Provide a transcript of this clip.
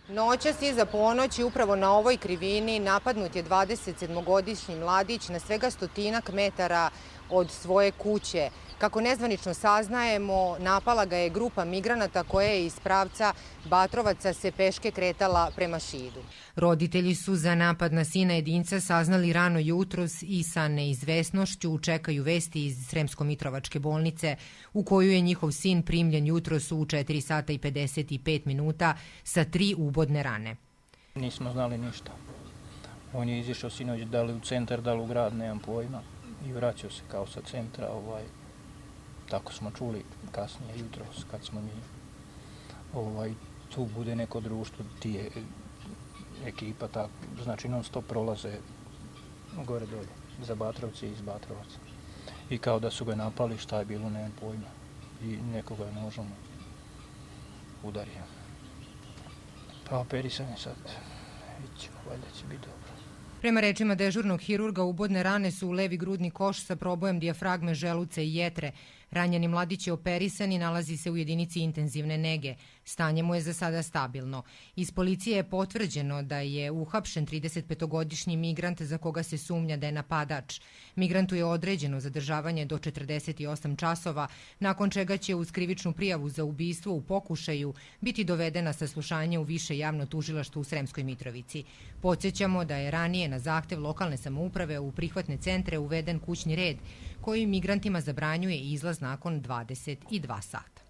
Noćas iza ponoći upravo na ovoj krivini napadnut je 27-godišnji mladić na svega 100 metara od svoje kuće. Kako nezvanično saznajemo, napala ga je grupa migranata koja je iz pravca Batrovaca se peške kretala prema Šidu. Roditelji su za napad na sina jedinca saznali rano jutros i sa neizvesnošću čekaju vesti iz Sremsko-Mitrovačke bolnice u koju je njihov sin primljen jutros u 4 sata i 55 minuta sa 3 ubodne rane. Nismo znali ništa. On je izišao sinoć da li u centar, da li u grad, nemam pojma. I vraćao se kao sa centra, tako smo čuli kasnije jutros kad smo mi tu bude neko društvo, ti je ekipa, znači non stop prolaze gore dolje, za Batrovce i iz Batrovaca. I kao da su ga napali, šta je bilo, nemam pojma. I nekoga je nožom udario. Pa operisan je sad, vidit ćemo, valjda će biti dobro. Prema rečima dežurnog hirurga, ubodne rane su u levi grudni koš sa probojem dijafragme, želuca i jetre. Ranjeni mladić je operisan i nalazi se u jedinici intenzivne nege. Stanje mu je za sada stabilno. Iz policije je potvrđeno da je uhapšen 35-godišnji migrant za koga se sumnja da je napadač. Migrantu je određeno zadržavanje do 48 časova, nakon čega će uz krivičnu prijavu za ubistvo u pokušaju biti dovedena saslušanje u više javno tužilaštvo u Sremskoj Mitrovici. Podsjećamo da je ranije na zahtev lokalne samouprave u prihvatne centre uveden kućni red koji migrantima zabranjuje izlaz nakon 22 sata.